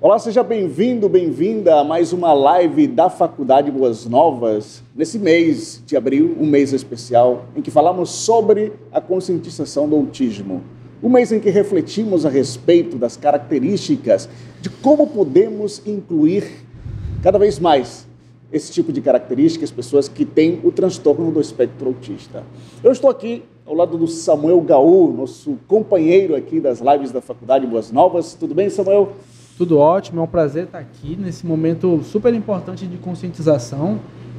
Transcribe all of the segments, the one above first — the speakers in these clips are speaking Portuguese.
Olá, seja bem-vindo, bem-vinda a mais uma live da Faculdade Boas Novas, nesse mês de abril, um mês especial, em que falamos sobre a conscientização do autismo. Um mês em que refletimos a respeito das características de como podemos incluir cada vez mais esse tipo de características, pessoas que têm o transtorno do espectro autista. Eu estou aqui ao lado do Samuel Gaú, nosso companheiro aqui das lives da Faculdade Boas Novas. Tudo bem, Samuel? Tudo ótimo, é um prazer estar aqui nesse momento super importante de conscientização.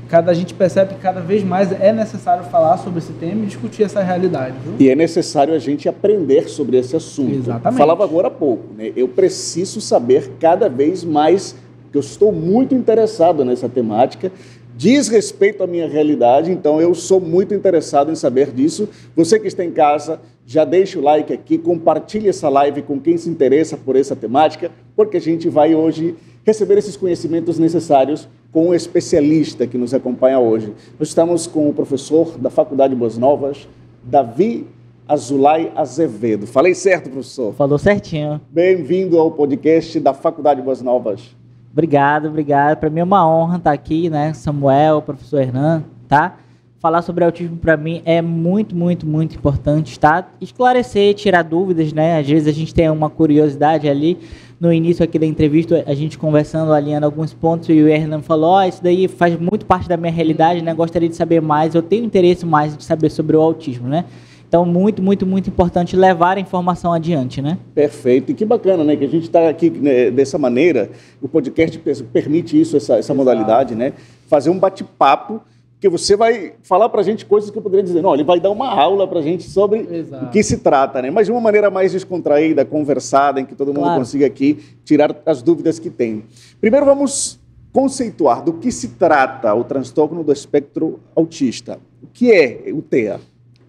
A gente percebe que cada vez mais é necessário falar sobre esse tema e discutir essa realidade. Viu? E é necessário a gente aprender sobre esse assunto. Exatamente. Falava agora há pouco, né? Eu preciso saber cada vez mais, porque eu estou muito interessado nessa temática, diz respeito à minha realidade, então eu sou muito interessado em saber disso. Você que está em casa, já deixa o like aqui, compartilhe essa live com quem se interessa por essa temática, porque a gente vai hoje receber esses conhecimentos necessários com um especialista que nos acompanha hoje. Nós estamos com o professor da Faculdade Boas Novas, Davi Azulay Azevedo. Falei certo, professor? Falou certinho. Bem-vindo ao podcast da Faculdade Boas Novas. Obrigado. Para mim é uma honra estar aqui, né? Samuel, professor Hernan, tá? Falar sobre autismo para mim é muito importante, tá? Esclarecer, tirar dúvidas, né? Às vezes a gente tem uma curiosidade ali. No início aqui da entrevista, a gente conversando, alinhando alguns pontos, e o Hernan falou, isso daí faz muito parte da minha realidade, né? Gostaria de saber mais, eu tenho interesse mais de saber sobre o autismo, né? Então, muito importante levar a informação adiante, né? Perfeito. E que bacana, né? Que a gente está aqui, né, dessa maneira, o podcast permite isso, essa modalidade, né? Fazer um bate-papo, que você vai falar para a gente coisas que eu poderia dizer. Não, ele vai dar uma aula para a gente sobre o que se trata, né? Mas de uma maneira mais descontraída, conversada, em que todo mundo consiga aqui tirar as dúvidas que tem. Primeiro, vamos conceituar do que se trata o transtorno do espectro autista. O que é o TEA?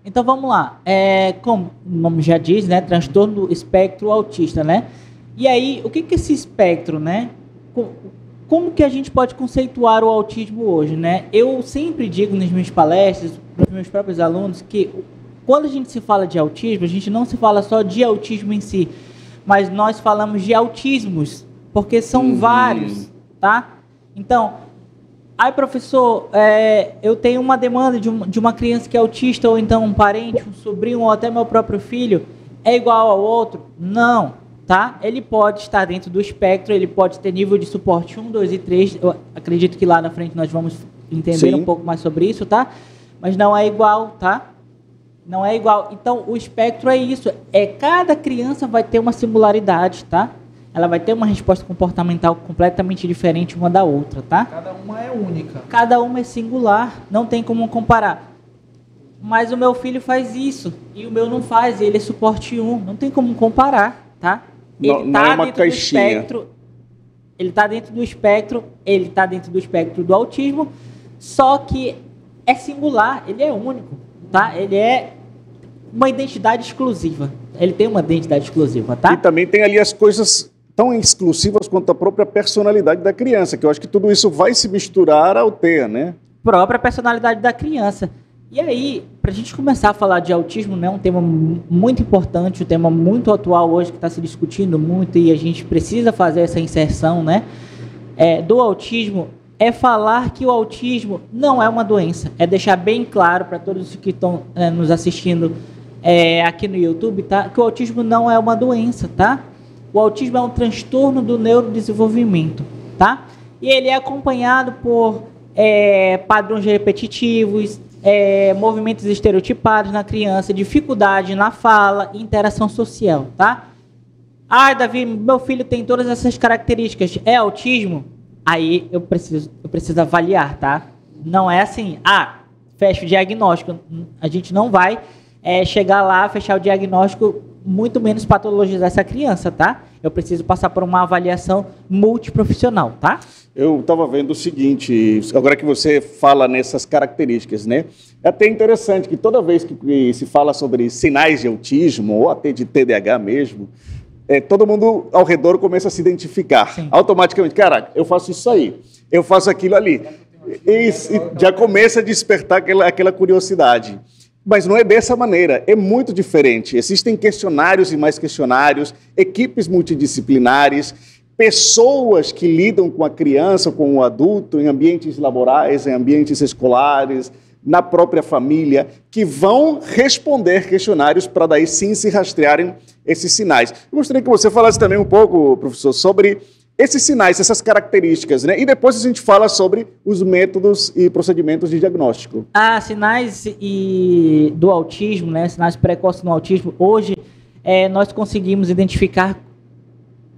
Então vamos lá, como o nome já diz, né, transtorno do espectro autista, né? E aí, o que é esse espectro, né? Como que a gente pode conceituar o autismo hoje, né? Eu sempre digo nas minhas palestras, para os meus próprios alunos, que quando a gente se fala de autismo, a gente não se fala só de autismo em si, mas nós falamos de autismos, porque são vários, tá? Então, professor, eu tenho uma demanda de uma criança que é autista, ou então um parente, um sobrinho, ou até meu próprio filho, é igual ao outro? Não, tá? Ele pode estar dentro do espectro, ele pode ter nível de suporte 1, 2 e 3, eu acredito que lá na frente nós vamos entender um pouco mais sobre isso, tá? Mas não é igual, tá? Não é igual. Então, o espectro é isso, cada criança vai ter uma singularidade, tá? Ela vai ter uma resposta comportamental completamente diferente uma da outra, tá? Cada uma é única. Cada uma é singular, não tem como comparar. Mas o meu filho faz isso, e o meu não faz, ele é suporte 1, não tem como comparar, tá? Não é uma caixinha. Ele está dentro do espectro, ele está dentro do espectro do autismo, só que é singular, ele é único, tá? Ele é uma identidade exclusiva. Ele tem uma identidade exclusiva, tá? E também tem ali as coisas tão exclusivas quanto a própria personalidade da criança, que eu acho que tudo isso vai se misturar ao TEA, né? Própria personalidade da criança. E aí, para a gente começar a falar de autismo, né, um tema muito importante, um tema muito atual hoje, que está se discutindo muito, e a gente precisa fazer essa inserção, né, do autismo, é falar que o autismo não é uma doença. É deixar bem claro para todos que estão nos assistindo aqui no YouTube, tá, que o autismo não é uma doença, tá? O autismo é um transtorno do neurodesenvolvimento, tá? E ele é acompanhado por padrões repetitivos, movimentos estereotipados na criança, dificuldade na fala, interação social, tá? Davi, meu filho tem todas essas características, é autismo? Aí eu preciso avaliar, tá? Não é assim, fecha o diagnóstico. A gente não vai chegar lá, fechar o diagnóstico, muito menos patologizar essa criança, tá? Eu preciso passar por uma avaliação multiprofissional, tá? Eu estava vendo o seguinte, agora que você fala nessas características, né? É até interessante que toda vez que se fala sobre sinais de autismo, ou até de TDAH mesmo, todo mundo ao redor começa a se identificar. Sim. Automaticamente, caraca, eu faço isso aí, eu faço aquilo ali. E já começa a despertar aquela curiosidade. Mas não é dessa maneira, é muito diferente. Existem questionários e mais questionários, equipes multidisciplinares, pessoas que lidam com a criança, com o adulto, em ambientes laborais, em ambientes escolares, na própria família, que vão responder questionários para daí sim se rastrearem esses sinais. Eu gostaria que você falasse também um pouco, professor, sobre esses sinais, essas características, né? E depois a gente fala sobre os métodos e procedimentos de diagnóstico. Sinais do autismo, né? Sinais precoces no autismo. Hoje, nós conseguimos identificar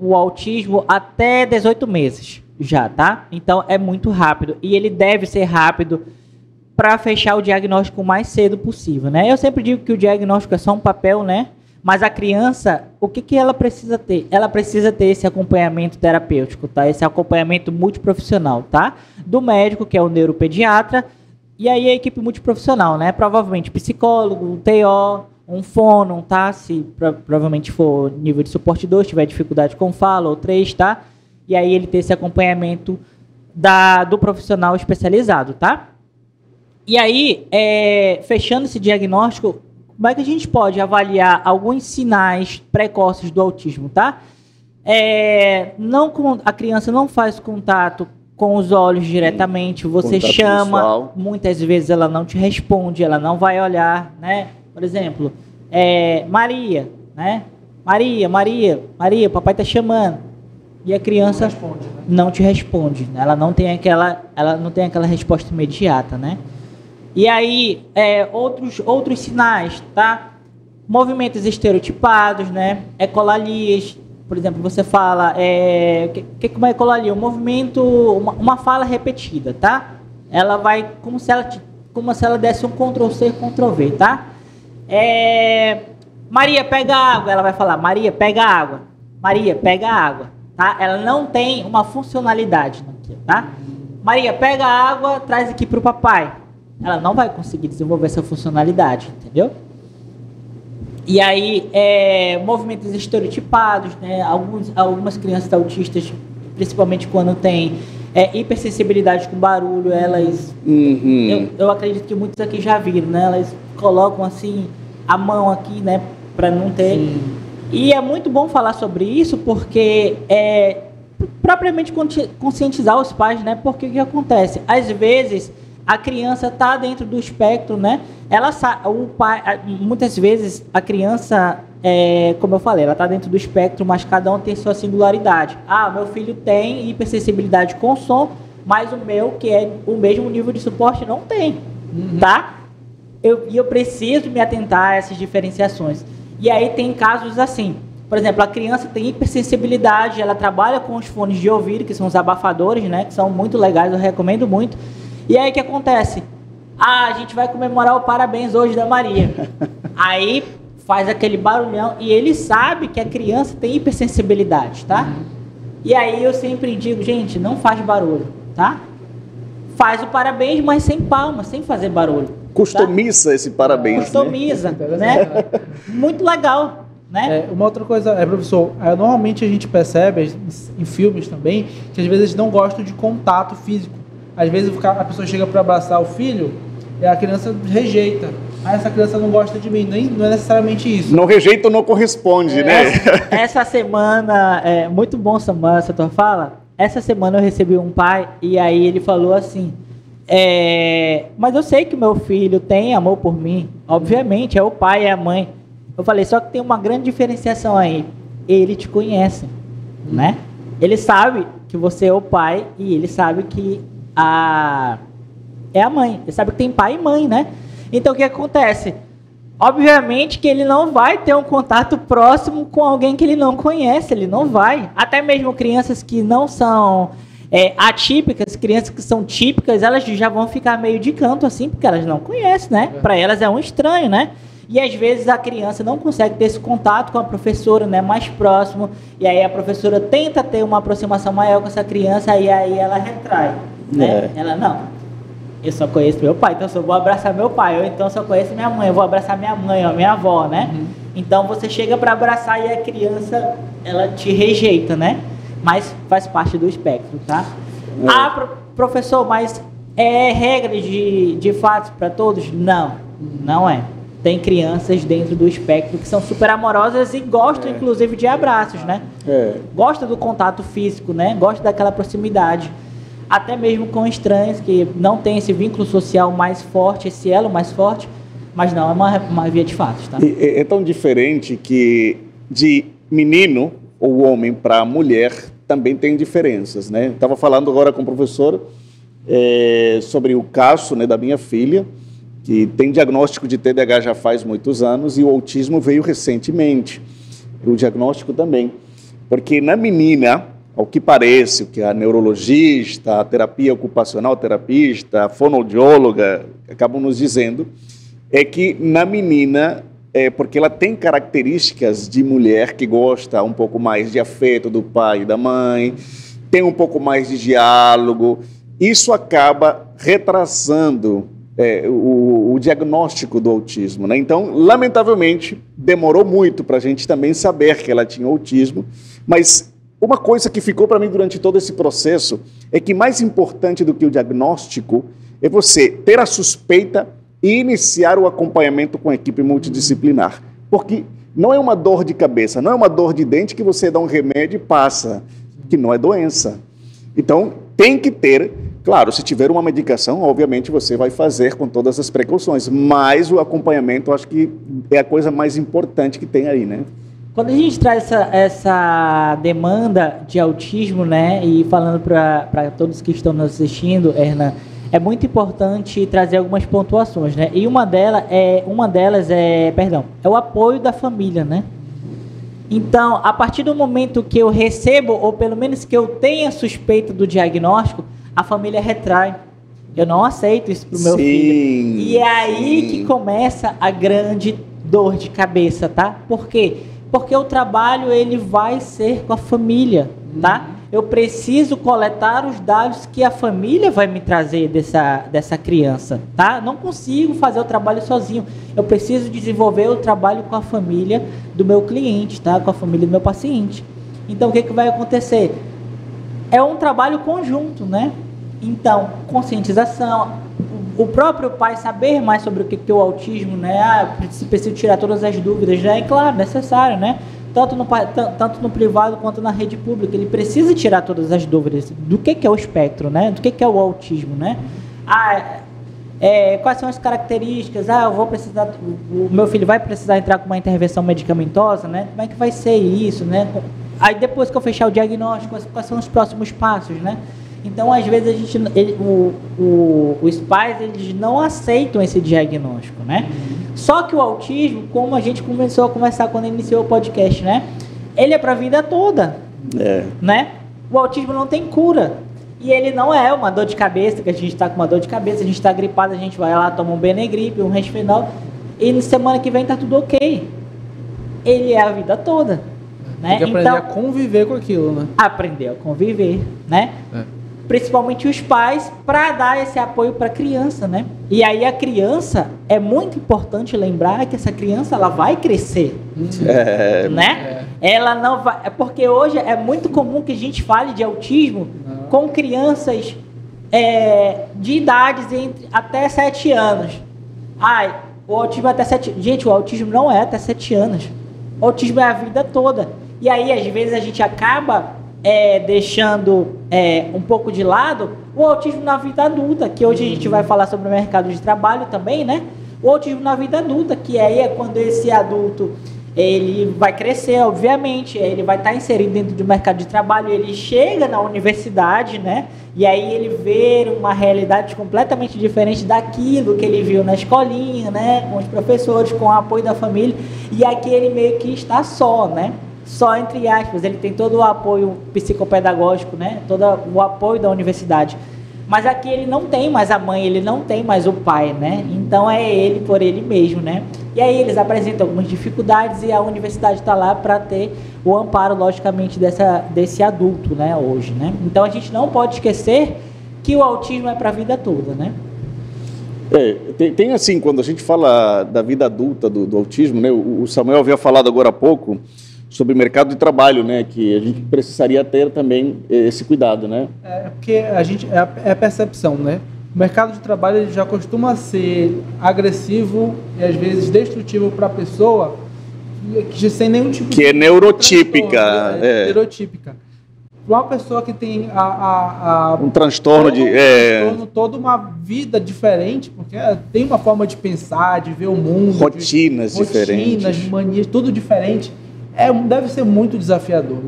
o autismo até 18 meses já, tá? Então, é muito rápido. E ele deve ser rápido para fechar o diagnóstico o mais cedo possível, né? Eu sempre digo que o diagnóstico é só um papel, né? Mas a criança, o que ela precisa ter? Ela precisa ter esse acompanhamento terapêutico, tá? Esse acompanhamento multiprofissional, tá? Do médico, que é o neuropediatra, e aí a equipe multiprofissional, né? Provavelmente psicólogo, um TO, um fono, tá? Se provavelmente for nível de suporte 2, tiver dificuldade com fala, ou 3, tá? E aí ele ter esse acompanhamento do profissional especializado, tá? E aí, fechando esse diagnóstico, como é que a gente pode avaliar alguns sinais precoces do autismo, tá? A criança não faz contato com os olhos diretamente, você Contato chama, visual. muitas vezes ela não te responde, ela não vai olhar, né? Por exemplo, Maria, né? Maria, papai tá chamando. E a criança não te responde, né? Ela não tem aquela resposta imediata, né? E aí, outros sinais, tá? Movimentos estereotipados, né? Ecolalias, por exemplo, você fala, como é ecolalia? Um movimento, uma fala repetida, tá? Ela vai, como se ela desse um Ctrl+C, Ctrl+V, tá? Maria, pega água, ela vai falar, Maria, pega água. Maria, pega água, tá? Ela não tem uma funcionalidade aqui, tá? Maria, pega água, traz aqui pro papai. Ela não vai conseguir desenvolver essa funcionalidade, entendeu? E aí, movimentos estereotipados, né? Algumas crianças autistas, principalmente quando tem hipersensibilidade com barulho, elas... Eu acredito que muitos aqui já viram, né? Elas colocam, assim, a mão aqui, né? Para não ter... Sim. E é muito bom falar sobre isso, porque propriamente conscientizar os pais, né? Porque o que acontece? Às vezes... a criança está dentro do espectro, né? Muitas vezes a criança, como eu falei, ela está dentro do espectro, mas cada um tem sua singularidade. Meu filho tem hipersensibilidade com som, mas o meu, que é o mesmo nível de suporte, não tem, tá? Eu preciso me atentar a essas diferenciações. E aí tem casos assim, por exemplo, a criança tem hipersensibilidade, ela trabalha com os fones de ouvido, que são os abafadores, né? Que são muito legais, eu recomendo muito. E aí o que acontece? A gente vai comemorar o parabéns hoje da Maria. Aí faz aquele barulhão e ele sabe que a criança tem hipersensibilidade, tá? E aí eu sempre digo, gente, não faz barulho, tá? Faz o parabéns, mas sem palmas, sem fazer barulho. Customiza, tá? Esse parabéns. Customiza, né? Muito legal, né? Uma outra coisa, professor, normalmente a gente percebe em filmes também que às vezes eles não gostam de contato físico. Às vezes a pessoa chega para abraçar o filho e a criança rejeita. Essa criança não gosta de mim. Não é necessariamente isso. Não rejeita ou não corresponde, né? Essa semana, muito bom, Samuel, essa tua fala. Essa semana eu recebi um pai e aí ele falou assim, mas eu sei que meu filho tem amor por mim. Obviamente, é o pai e a mãe. Eu falei, só que tem uma grande diferenciação aí. Ele te conhece, né? Ele sabe que você é o pai e ele sabe que é a mãe. Ele sabe que tem pai e mãe, né? Então o que acontece? Obviamente que ele não vai ter um contato próximo com alguém que ele não conhece, ele não vai. Até mesmo crianças que não são atípicas, crianças que são típicas, elas já vão ficar meio de canto assim, porque elas não conhecem, né? Para elas é um estranho, né? E às vezes a criança não consegue ter esse contato com a professora, né, mais próximo, e aí a professora tenta ter uma aproximação maior com essa criança, e aí ela retrai, né? Ela, não, eu só conheço meu pai, então eu só vou abraçar meu pai, ou então eu só conheço minha mãe, eu vou abraçar minha mãe, ou minha avó, né? Então você chega para abraçar e a criança, ela te rejeita, né? Mas faz parte do espectro, tá? Professor, mas é regra de fato para todos? Não, não é. tem crianças dentro do espectro que são super amorosas e gostam, inclusive, de abraços, né? Gosta do contato físico, né? Gosta daquela proximidade. Até mesmo com estranhos que não tem esse vínculo social mais forte, esse elo mais forte, mas não, é uma via de fato, tá? É tão diferente que de menino ou homem para mulher também tem diferenças, né? Estava falando agora com o professor sobre o caso, né, da minha filha, que tem diagnóstico de TDAH já faz muitos anos e o autismo veio recentemente, o diagnóstico também. Porque na menina, ao que parece, o que a neurologista, a terapia ocupacional terapista, a fonoaudióloga acabam nos dizendo, é que na menina, porque ela tem características de mulher que gosta um pouco mais de afeto do pai e da mãe, tem um pouco mais de diálogo, isso acaba retrasando o diagnóstico do autismo, né? Então, lamentavelmente, demorou muito para a gente também saber que ela tinha autismo, mas uma coisa que ficou para mim durante todo esse processo é que mais importante do que o diagnóstico é você ter a suspeita e iniciar o acompanhamento com a equipe multidisciplinar, porque não é uma dor de cabeça, não é uma dor de dente que você dá um remédio e passa, que não é doença. Então, tem que ter. Claro, se tiver uma medicação, obviamente você vai fazer com todas as precauções, mas o acompanhamento acho que é a coisa mais importante que tem aí, né? Quando a gente traz essa demanda de autismo, né, e falando para todos que estão nos assistindo, Hernan, é muito importante trazer algumas pontuações, né? E uma delas é o apoio da família, né? Então, a partir do momento que eu recebo, ou pelo menos que eu tenha suspeita do diagnóstico, a família retrai. Eu não aceito isso para o meu filho. E é aí que começa a grande dor de cabeça, tá? Por quê? Porque o trabalho ele vai ser com a família, tá? Eu preciso coletar os dados que a família vai me trazer dessa criança, tá? Não consigo fazer o trabalho sozinho. Eu preciso desenvolver o trabalho com a família do meu cliente, tá? Com a família do meu paciente. Então, o que vai acontecer? É um trabalho conjunto, né? Então, conscientização, o próprio pai saber mais sobre o que é o autismo, né? Preciso tirar todas as dúvidas, né? E claro, necessário, né? Tanto no privado quanto na rede pública. Ele precisa tirar todas as dúvidas do que é o espectro, né? Do que é o autismo, né? Quais são as características? Eu vou precisar, o meu filho vai precisar entrar com uma intervenção medicamentosa, né? Como é que vai ser isso, né? Aí depois que eu fechar o diagnóstico, quais são os próximos passos, né? Então, às vezes, os pais eles não aceitam esse diagnóstico, né? Só que o autismo, como a gente começou a conversar quando iniciou o podcast, né? Ele é para a vida toda, né? O autismo não tem cura. E ele não é uma dor de cabeça, que a gente está com uma dor de cabeça, a gente está gripado, a gente vai lá, toma um Benegripe, um Resfenol, e na semana que vem tá tudo ok. Ele é a vida toda. Né? Tem que aprender a conviver com aquilo, né? Aprender a conviver, né? Principalmente os pais, para dar esse apoio para a criança, né? E aí a criança, é muito importante lembrar que essa criança, ela vai crescer, né? Ela não vai... Porque hoje é muito comum que a gente fale de autismo com crianças de idades até 7 anos. O autismo até 7... Gente, o autismo não é até 7 anos. O autismo é a vida toda. E aí, às vezes, a gente acaba deixando um pouco de lado o autismo na vida adulta, que hoje a gente vai falar sobre o mercado de trabalho também, né? O autismo na vida adulta, que aí é quando esse adulto ele vai crescer, obviamente, ele vai estar inserido dentro do mercado de trabalho, ele chega na universidade, né? E aí ele vê uma realidade completamente diferente daquilo que ele viu na escolinha, né? Com os professores, com o apoio da família, e aqui ele meio que está só, né? Só entre aspas, ele tem todo o apoio psicopedagógico, né? Todo o apoio da universidade. Mas aqui ele não tem mais a mãe, ele não tem mais o pai, né? Então é ele por ele mesmo, né? E aí eles apresentam algumas dificuldades e a universidade está lá para ter o amparo, logicamente, desse adulto, né? Hoje, né? Então a gente não pode esquecer que o autismo é para a vida toda, né? Tem assim, quando a gente fala da vida adulta do autismo, né? O Samuel havia falado agora há pouco sobre o mercado de trabalho, né? Que a gente precisaria ter também esse cuidado, né? Porque a gente é a percepção, né? O mercado de trabalho ele já costuma ser agressivo e às vezes destrutivo para a pessoa sem nenhum tipo que é neurotípica. Neurotípica. Uma pessoa que tem um transtorno toda uma vida diferente, porque tem uma forma de pensar, de ver o mundo, rotinas diferentes, manias, tudo diferente. Deve ser muito desafiador.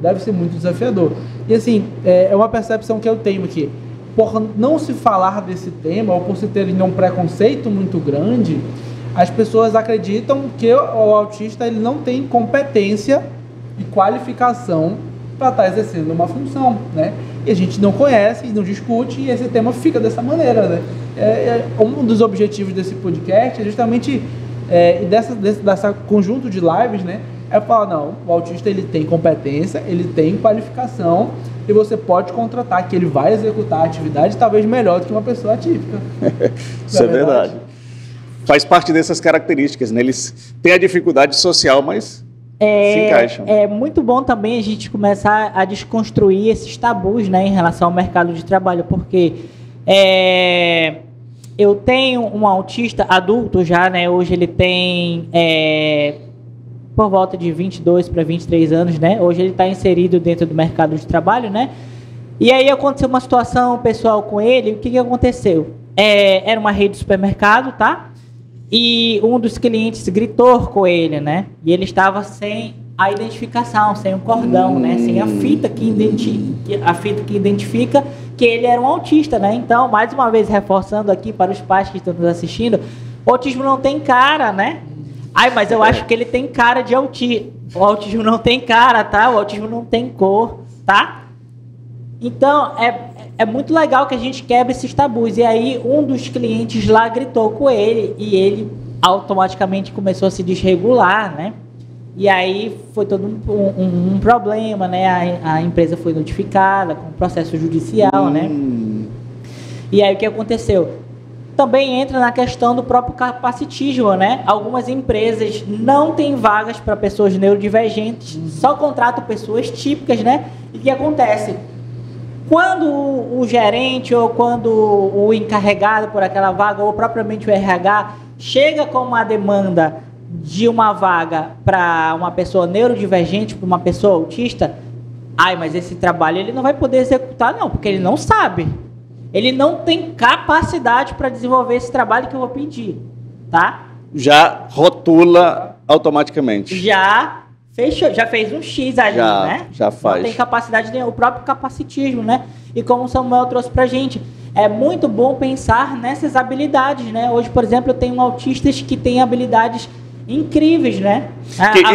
E assim, é uma percepção que eu tenho aqui. Por não se falar desse tema, ou por se ter um preconceito muito grande, as pessoas acreditam que o autista ele não tem competência e qualificação para estar exercendo uma função, né? E a gente não conhece, não discute, e esse tema fica dessa maneira, né? Um dos objetivos desse podcast é justamente dessa conjunto de lives, né? É falar, não, o autista ele tem competência, ele tem qualificação, e você pode contratar que ele vai executar a atividade talvez melhor do que uma pessoa atípica. Isso é verdade. Faz parte dessas características, né? Eles têm a dificuldade social, mas se encaixam. É muito bom também a gente começar a desconstruir esses tabus, né, em relação ao mercado de trabalho, porque eu tenho um autista adulto já, né? Hoje ele tem por volta de 22 para 23 anos, né? Hoje ele está inserido dentro do mercado de trabalho, né? E aí aconteceu uma situação pessoal com ele. O que aconteceu? Era uma rede de supermercado, tá? E um dos clientes gritou com ele, né? E ele estava sem a identificação, sem o cordão, né? Sem a fita que identifica que ele era um autista, né? Então, mais uma vez, reforçando aqui para os pais que estão nos assistindo, o autismo não tem cara, né? Mas eu acho que ele tem cara de autismo. O autismo não tem cara, tá? O autismo não tem cor, tá? Então, é muito legal que a gente quebre esses tabus. E aí, um dos clientes lá gritou com ele e ele automaticamente começou a se desregular, né? E aí foi todo um problema, né? A empresa foi notificada com processo judicial, né? E aí, o que aconteceu? Também entra na questão do próprio capacitismo, né? Algumas empresas não têm vagas para pessoas neurodivergentes, só contratam pessoas típicas, né? E o que acontece? Quando o gerente ou quando o encarregado por aquela vaga, ou propriamente o RH, chega com uma demanda de uma vaga para uma pessoa neurodivergente, para uma pessoa autista, mas esse trabalho ele não vai poder executar não, porque ele não sabe. Ele não tem capacidade para desenvolver esse trabalho que eu vou pedir, tá? Já rotula automaticamente. Já fechou, já fez um X ali, né? Já faz. Não tem capacidade nenhuma, o próprio capacitismo, né? E como o Samuel trouxe pra gente, é muito bom pensar nessas habilidades, né? Hoje, por exemplo, eu tenho autistas que têm habilidades incríveis, né?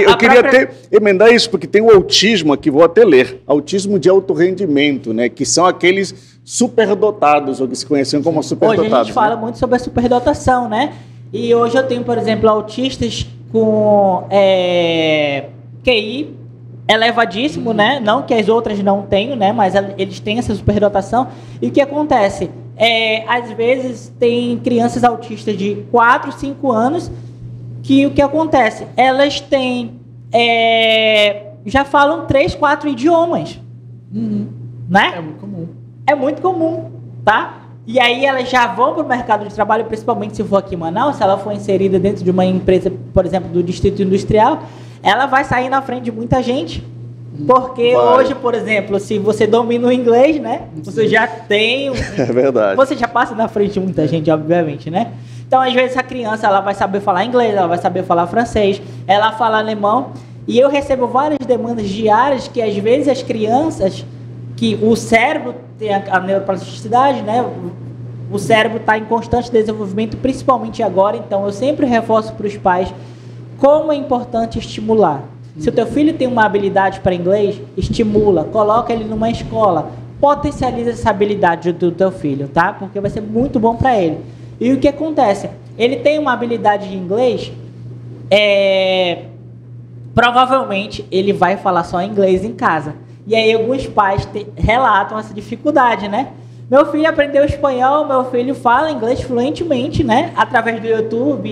Eu queria até emendar isso, porque tem o autismo aqui, vou até ler, autismo de alto rendimento, né? Que são aqueles superdotados, ou que se conheciam como superdotados. Hoje a gente fala muito sobre a superdotação, né? E hoje eu tenho, por exemplo, autistas com QI elevadíssimo, né? Não que as outras não tenham, né? Mas eles têm essa superdotação. E o que acontece? Às vezes tem crianças autistas de 4, 5 anos que o que acontece? Elas têm já falam 3, 4 idiomas. Né? É muito comum. É muito comum, tá? E aí elas já vão para o mercado de trabalho, principalmente se for aqui em Manaus, se ela for inserida dentro de uma empresa, por exemplo, do Distrito Industrial, ela vai sair na frente de muita gente. Porque hoje, por exemplo, se você domina o inglês, né? Você já tem... É verdade. Você já passa na frente de muita gente, obviamente, né? Então, às vezes, a criança ela vai saber falar inglês, ela vai saber falar francês, ela fala alemão. E eu recebo várias demandas diárias que, às vezes, as crianças... que o cérebro tem a neuroplasticidade, né? O cérebro está em constante desenvolvimento, principalmente agora. Então, eu sempre reforço para os pais como é importante estimular. Se o teu filho tem uma habilidade para inglês, estimula, coloca ele numa escola, potencializa essa habilidade do teu filho, tá? Porque vai ser muito bom para ele. E o que acontece? Ele tem uma habilidade de inglês, provavelmente ele vai falar só inglês em casa. E aí alguns pais relatam essa dificuldade, né? Meu filho aprendeu espanhol, meu filho fala inglês fluentemente, né? Através do YouTube,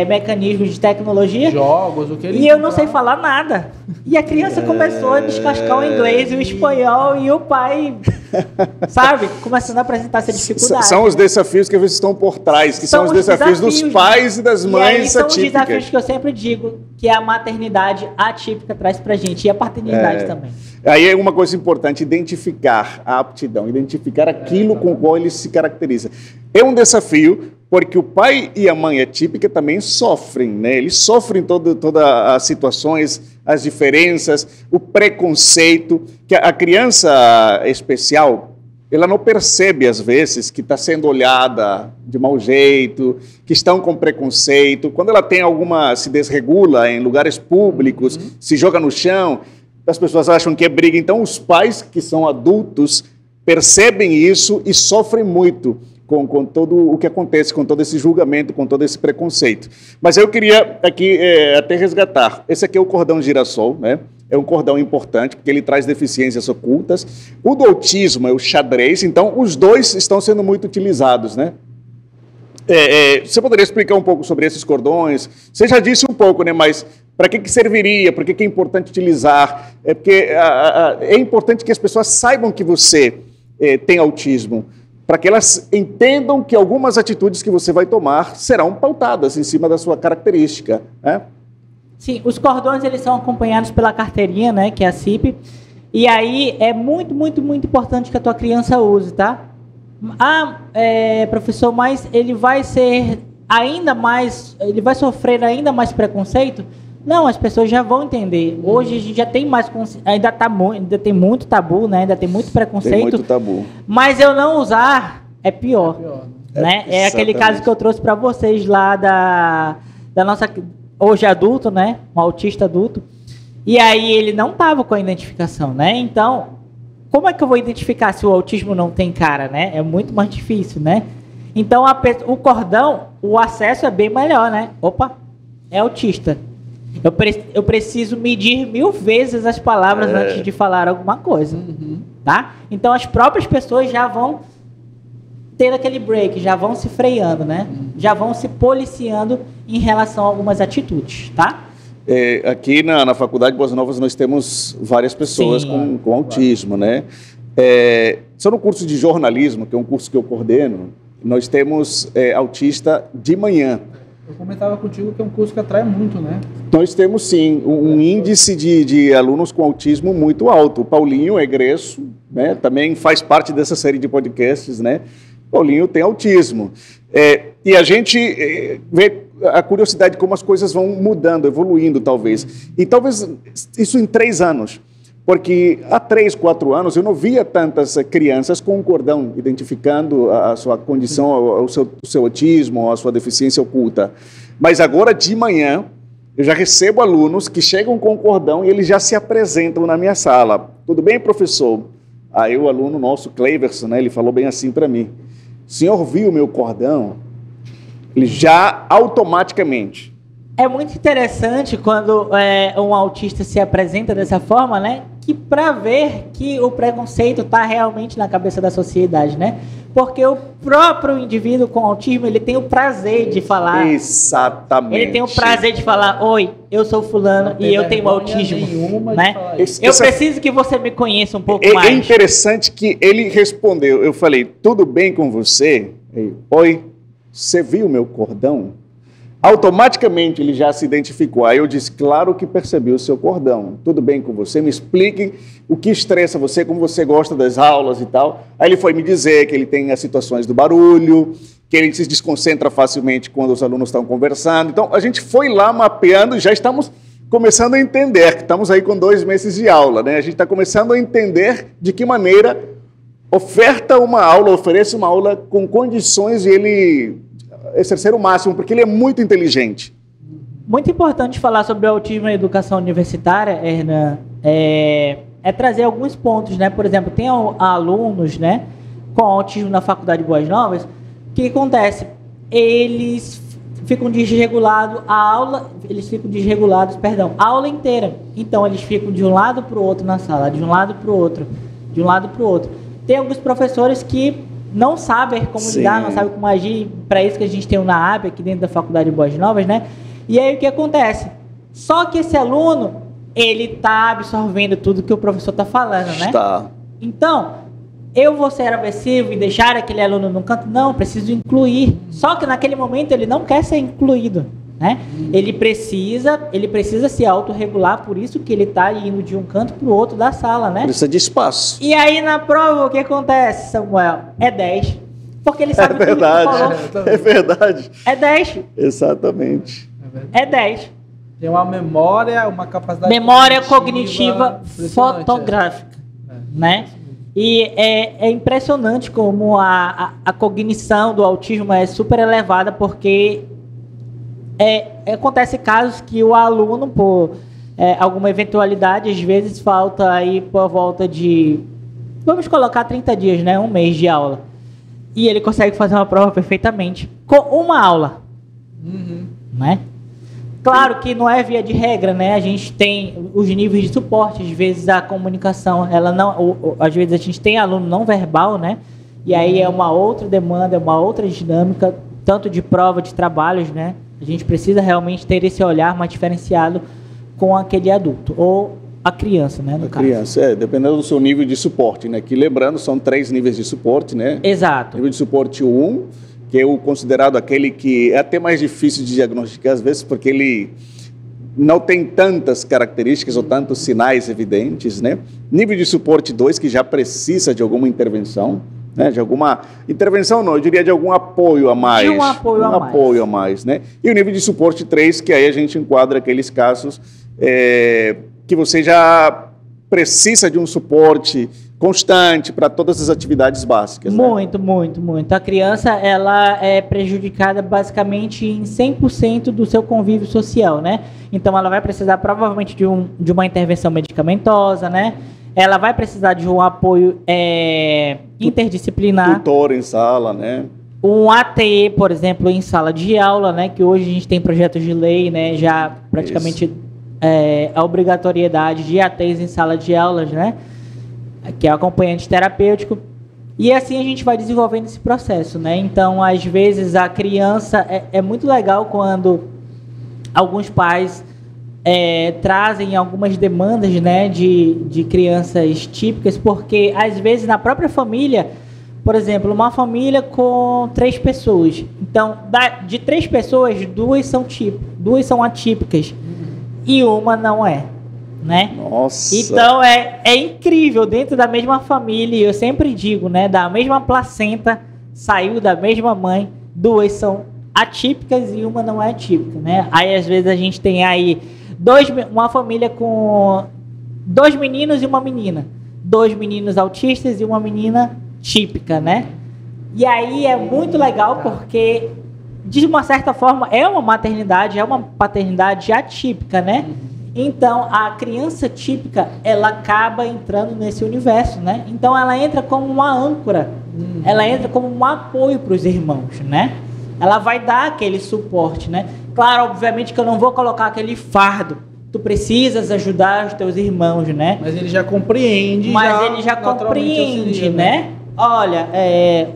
mecanismos de tecnologia. Jogos, o que ele... E eu não sei falar nada. E a criança começou a descascar o inglês e o espanhol, e o pai Sabe? Começando a apresentar essa dificuldade. São os desafios que às vezes estão por trás, que são os desafios dos pais e das mães são atípicas. São os desafios que eu sempre digo que a maternidade atípica traz pra gente, e a paternidade também. Aí é uma coisa importante, identificar a aptidão, identificar aquilo com o qual ele se caracteriza. É um desafio, porque o pai e a mãe atípica também sofrem, né? Eles sofrem todas as situações, as diferenças, o preconceito, que a criança especial, ela não percebe às vezes que está sendo olhada de mau jeito, que estão com preconceito. Quando ela tem se desregula em lugares públicos, se joga no chão, as pessoas acham que é briga. Então os pais que são adultos percebem isso e sofrem muito com todo o que acontece, com todo esse julgamento, com todo esse preconceito. Mas eu queria aqui até resgatar. Esse aqui é o cordão girassol, né? É um cordão importante, porque ele traz deficiências ocultas. O do autismo é o xadrez, então os dois estão sendo muito utilizados, né? Você poderia explicar um pouco sobre esses cordões? Você já disse um pouco, né? Mas para que serviria? Por que é importante utilizar? Porque é importante que as pessoas saibam que você tem autismo, para que elas entendam que algumas atitudes que você vai tomar serão pautadas em cima da sua característica, né? Sim, os cordões eles são acompanhados pela carteirinha, né, que é a CIP, e aí é muito, muito, muito importante que a tua criança use, tá? Professor, mas ele vai ser ainda mais, ele vai sofrer ainda mais preconceito? Não, as pessoas já vão entender. Hoje a gente já tem mais ainda tem muito tabu, né? Ainda tem muito preconceito. Tem muito tabu. Mas eu não usar é pior, né? É aquele caso que eu trouxe para vocês lá da nossa hoje adulto, né? Um autista adulto. E aí ele não tava com a identificação, né? Então, como é que eu vou identificar se o autismo não tem cara, né? É muito mais difícil, né? Então o cordão, o acesso é bem melhor, né? Opa, é autista. Eu preciso medir 1000 vezes as palavras antes de falar alguma coisa, tá? Então as próprias pessoas já vão ter aquele break, já vão se freando, né? Já vão se policiando em relação a algumas atitudes, tá? Aqui na Faculdade Boas Novas nós temos várias pessoas com autismo, né? Só no curso de jornalismo, que é um curso que eu coordeno, nós temos autista de manhã. Eu comentava contigo que é um curso que atrai muito, né? Nós temos, sim, um índice de alunos com autismo muito alto. O Paulinho é egresso, né? Também faz parte dessa série de podcasts, né? Paulinho tem autismo. E a gente vê a curiosidade de como as coisas vão mudando, evoluindo, talvez. E talvez isso em 3 anos. Porque há 3, 4 anos eu não via tantas crianças com um cordão identificando a sua condição, o seu autismo, a sua deficiência oculta. Mas agora, de manhã, eu já recebo alunos que chegam com o cordão e eles já se apresentam na minha sala. Tudo bem, professor? Aí o aluno nosso, Cleverson, né, ele falou bem assim para mim. O senhor viu o meu cordão? Ele já automaticamente... É muito interessante quando um autista se apresenta dessa forma, né? Que para ver que o preconceito está realmente na cabeça da sociedade, né? Porque o próprio indivíduo com autismo, ele tem o prazer de falar. Exatamente. Ele tem o prazer de falar, oi, eu sou fulano e eu tenho autismo, né? Eu preciso que você me conheça um pouco mais. É interessante que ele respondeu, eu falei, tudo bem com você? Oi, você viu o meu cordão? Automaticamente ele já se identificou. Aí eu disse, claro que percebi o seu cordão. Tudo bem com você? Me explique o que estressa você, como você gosta das aulas e tal. Aí ele foi me dizer que ele tem as situações do barulho, que ele se desconcentra facilmente quando os alunos estão conversando. Então a gente foi lá mapeando e já estamos começando a entender, que estamos aí com 2 meses de aula, né? A gente está começando a entender de que maneira oferece uma aula com condições de ele exercer o máximo, porque ele é muito inteligente. Muito importante falar sobre o autismo na educação universitária, Hernan, é trazer alguns pontos, né? Por exemplo, tem alunos, né, com autismo na Faculdade Boas Novas. O que acontece? Eles ficam desregulados a aula inteira. Então, eles ficam de um lado para o outro na sala, de um lado para o outro, de um lado para o outro. Tem alguns professores que não sabem como lidar, não sabem como agir. Para isso que a gente tem o NAAB aqui dentro da Faculdade de Boas Novas, né? E aí o que acontece? Só que esse aluno, ele está absorvendo tudo que o professor está falando, né? Está. Então, eu vou ser aversivo e deixar aquele aluno no canto? Não, preciso incluir. Só que naquele momento ele não quer ser incluído, né? Ele precisa se autorregular, por isso que ele está indo de um canto para o outro da sala, né? Precisa de espaço. E aí na prova o que acontece, Samuel? É 10. Porque ele sabe tudo que falou. É verdade. É 10. Exatamente. É 10. Tem uma memória, uma capacidade cognitiva fotográfica, né? E é impressionante como a cognição do autismo é super elevada, porque acontece casos que o aluno, por alguma eventualidade, às vezes falta aí por volta de, vamos colocar 30 dias, né? Um mês de aula. E ele consegue fazer uma prova perfeitamente com uma aula, né? Claro que não é via de regra, né? A gente tem os níveis de suporte, às vezes a comunicação, ela não, às vezes a gente tem aluno não verbal, né? E aí é uma outra demanda, é uma outra dinâmica, tanto de prova, de trabalhos, né? A gente precisa realmente ter esse olhar mais diferenciado com aquele adulto, ou a criança, né? No caso. Criança, dependendo do seu nível de suporte, né? Que lembrando, são 3 níveis de suporte, né? Exato. Nível de suporte 1, que é o considerado aquele que é até mais difícil de diagnosticar às vezes, porque ele não tem tantas características ou tantos sinais evidentes, né? Nível de suporte 2, que já precisa de alguma intervenção, né? De alguma intervenção não, eu diria de algum apoio a mais. De um apoio a mais, né? E o nível de suporte 3, que aí a gente enquadra aqueles casos que você já precisa de um suporte constante para todas as atividades básicas. Muito, né? muito. A criança, ela é prejudicada basicamente em 100% do seu convívio social, né? Então, ela vai precisar provavelmente de uma intervenção medicamentosa, né? Ela vai precisar de um apoio interdisciplinar. Tutor em sala, né? Um ATE, por exemplo, em sala de aula, né? Que hoje a gente tem projetos de lei, né? Já praticamente a obrigatoriedade de ATEs em sala de aulas, né? Que é o acompanhante terapêutico, e assim a gente vai desenvolvendo esse processo, né? Então, às vezes, a criança... É muito legal quando alguns pais trazem algumas demandas, né, de crianças típicas, porque, às vezes, na própria família, por exemplo, uma família com 3 pessoas. Então, de 3 pessoas, 2 são atípicas e uma não é. Né? Nossa. Então é incrível, dentro da mesma família, eu sempre digo, né, da mesma placenta, saiu da mesma mãe, 2 são atípicas e uma não é atípica, né? Aí às vezes a gente tem aí uma família com 2 meninos e uma menina, 2 meninos autistas e uma menina típica, né? E aí é muito legal porque, de uma certa forma, é uma maternidade, é uma paternidade atípica, né? Então, a criança típica, ela acaba entrando nesse universo, né? Então, ela entra como uma âncora, ela entra como um apoio para os irmãos, né? Ela vai dar aquele suporte, né? Claro, obviamente que eu não vou colocar aquele fardo. Tu precisas ajudar os teus irmãos, né? Mas ele já compreende. Ele já compreende, né? Olha,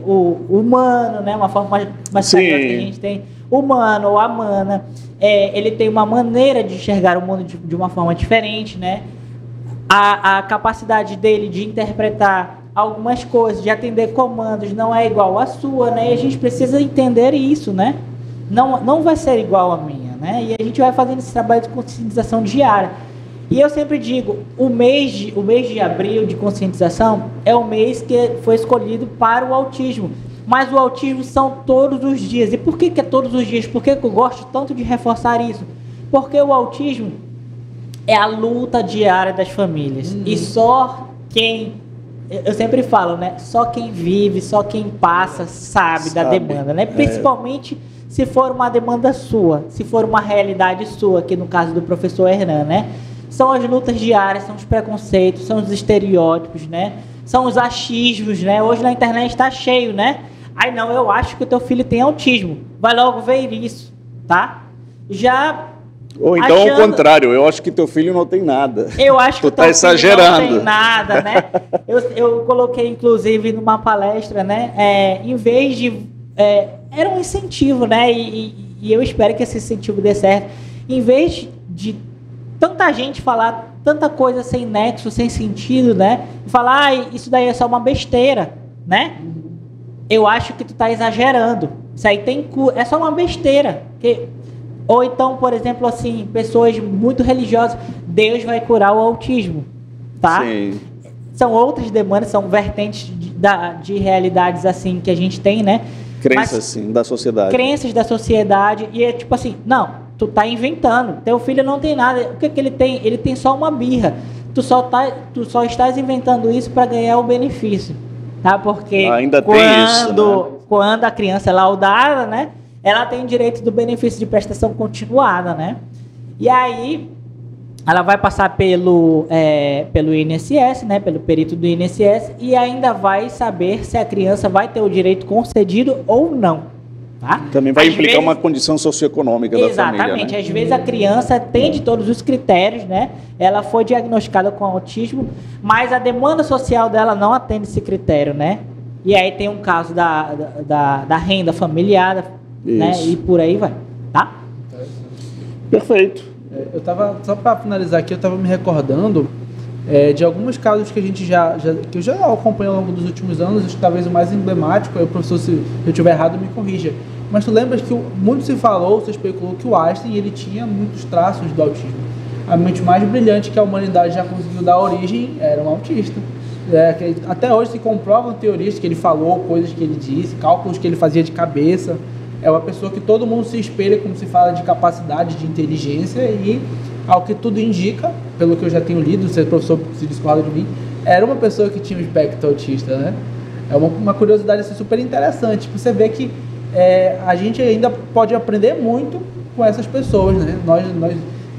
o humano, né? Uma forma mais carinhosa que a gente tem. O humano ou a mana, ele tem uma maneira de enxergar o mundo de uma forma diferente, né? A capacidade dele de interpretar algumas coisas, de atender comandos, não é igual à sua, né? E a gente precisa entender isso, né? Não vai ser igual à minha, né? E a gente vai fazendo esse trabalho de conscientização diária. E eu sempre digo, o mês de abril de conscientização é o mês que foi escolhido para o autismo. Mas o autismo são todos os dias. E por que é todos os dias? Por que eu gosto tanto de reforçar isso? Porque o autismo é a luta diária das famílias. E só quem... Eu sempre falo, né? Só quem vive, só quem passa sabe da demanda, né? Principalmente se for uma demanda sua, se for uma realidade sua, que no caso do professor Hernan, né? São as lutas diárias, são os preconceitos, são os estereótipos, né? São os achismos, né? Hoje na internet está cheio, né? Ai, não, eu acho que o teu filho tem autismo. Vai logo ver isso, tá? Ou então ao contrário, eu acho que teu filho não tem nada. Eu acho que tu tá exagerando. Não tem nada, né? Eu coloquei, inclusive, numa palestra, né? Em vez de... era um incentivo, né? E eu espero que esse incentivo dê certo. Em vez de tanta gente falar tanta coisa sem nexo, sem sentido, né? E falar, isso daí é só uma besteira, né? Eu acho que tu tá exagerando. Isso aí é só uma besteira. Ou então, por exemplo, assim, pessoas muito religiosas, Deus vai curar o autismo, tá? Sim. São outras demandas, são vertentes de realidades assim que a gente tem, né? Crenças, sim, da sociedade. Crenças da sociedade. E é tipo assim, não, tu tá inventando. Teu filho não tem nada. O que ele tem? Ele tem só uma birra. Tu só estás inventando isso para ganhar o benefício, tá? Porque ainda tem isso, né? Quando a criança é laudada, né? Ela tem direito do benefício de prestação continuada, né? E aí ela vai passar pelo INSS, né? Pelo perito do INSS, e ainda vai saber se a criança vai ter o direito concedido ou não, tá? Também vai implicar uma condição socioeconômica da família, exatamente. né? Às vezes a criança atende todos os critérios, né? Ela foi diagnosticada com autismo, mas a demanda social dela não atende esse critério, né? E aí tem um caso da renda familiar, né? E por aí vai, tá? Perfeito. Eu tava, só para finalizar aqui, eu estava me recordando de alguns casos que a gente que eu já acompanho ao longo dos últimos anos, acho que talvez o mais emblemático, aí o professor, se eu estiver errado, me corrija. Mas tu lembras que muito se falou, se especulou que o Einstein ele tinha muitos traços do autismo. A mente mais brilhante que a humanidade já conseguiu dar origem era um autista. Até hoje se comprovam teorias que ele falou, coisas que ele disse, cálculos que ele fazia de cabeça. É uma pessoa que todo mundo se espelha quando se fala de capacidade, de inteligência, e ao que tudo indica, pelo que eu já tenho lido, se o professor se discorda de mim, era uma pessoa que tinha um espectro autista, né? É uma curiosidade assim, super interessante. Você vê que a gente ainda pode aprender muito com essas pessoas, né? Nós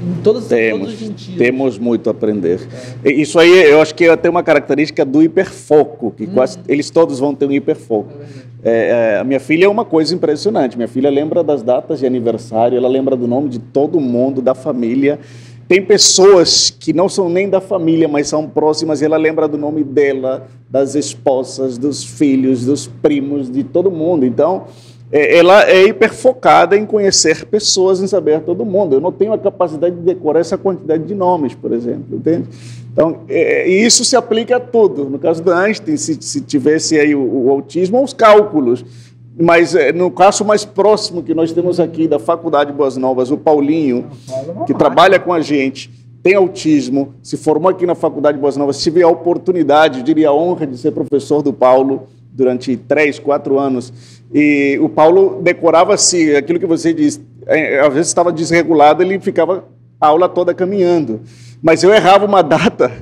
em todos os sentidos. Temos muito a aprender. Isso aí, eu acho que tem uma característica do hiperfoco, que quase eles todos vão ter um hiperfoco. A minha filha é uma coisa impressionante. Minha filha lembra das datas de aniversário, ela lembra do nome de todo mundo, da família. Tem pessoas que não são nem da família, mas são próximas, e ela lembra do nome dela, das esposas, dos filhos, dos primos, de todo mundo. Então, ela é hiperfocada em conhecer pessoas, em saber todo mundo. Eu não tenho a capacidade de decorar essa quantidade de nomes, por exemplo, entende? Então, e isso se aplica a tudo. No caso do Einstein, se tivesse aí o autismo, os cálculos. Mas no caso mais próximo que nós temos aqui da Faculdade Boas Novas, o Paulinho, que trabalha com a gente, tem autismo, se formou aqui na Faculdade Boas Novas, tive a oportunidade, eu diria a honra de ser professor do Paulo durante 3, 4 anos. E o Paulo decorava-se aquilo que você disse, às vezes estava desregulado, ele ficava a aula toda caminhando. Mas eu errava uma data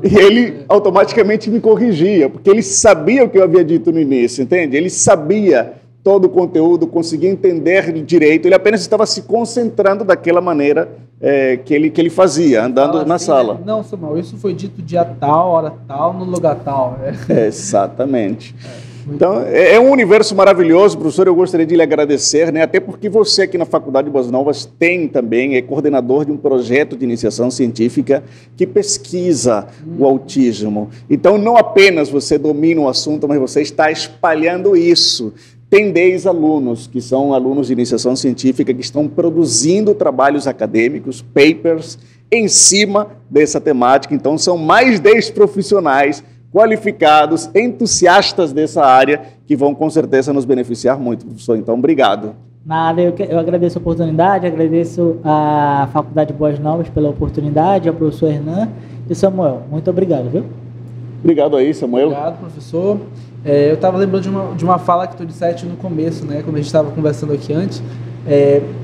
e ele automaticamente me corrigia, porque ele sabia o que eu havia dito no início, entende? Ele sabia todo o conteúdo, conseguia entender direito, ele apenas estava se concentrando daquela maneira que ele fazia, andando na sala. Não, Samuel, isso foi dito dia tal, hora tal, no lugar tal. Exatamente. Então, é um universo maravilhoso, professor, eu gostaria de lhe agradecer, né? Até porque você aqui na Faculdade de Boas Novas tem também, é coordenador de um projeto de iniciação científica que pesquisa o autismo. Então, não apenas você domina o assunto, mas você está espalhando isso. Tem 10 alunos, que são alunos de iniciação científica, que estão produzindo trabalhos acadêmicos, papers, em cima dessa temática. Então, são mais 10 profissionais qualificados, entusiastas dessa área, que vão com certeza nos beneficiar muito, professor. Então, obrigado. Nada, eu agradeço a oportunidade, agradeço à Faculdade Boas Novas pela oportunidade, ao professor Hernan e Samuel. Muito obrigado, viu? Obrigado aí, Samuel. Obrigado, professor. Eu estava lembrando de uma fala que tu disseste no começo, né, quando a gente estava conversando aqui antes.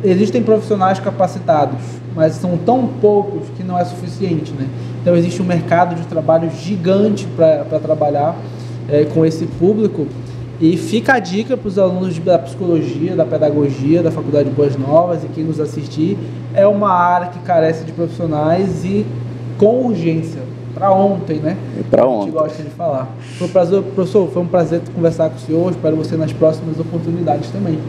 Existem profissionais capacitados, mas são tão poucos que não é suficiente, né? Então existe um mercado de trabalho gigante para trabalhar com esse público, e fica a dica para os alunos da psicologia, da pedagogia, da Faculdade de Boas Novas, e quem nos assistir, é uma área que carece de profissionais e com urgência, para ontem, né? Para ontem. A gente gosta de falar. Professor, foi um prazer conversar com o senhor, espero você nas próximas oportunidades também.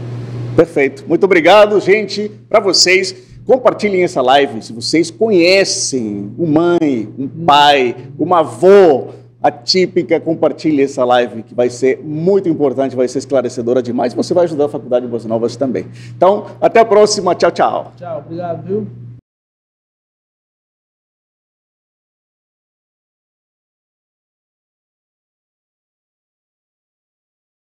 Perfeito. Muito obrigado, gente. Para vocês, compartilhem essa live. Se vocês conhecem uma mãe, um pai, uma avó atípica, compartilhe essa live, que vai ser muito importante, vai ser esclarecedora demais. Você vai ajudar a Faculdade de Boas Novas também. Então, até a próxima. Tchau, tchau. Tchau, obrigado, viu?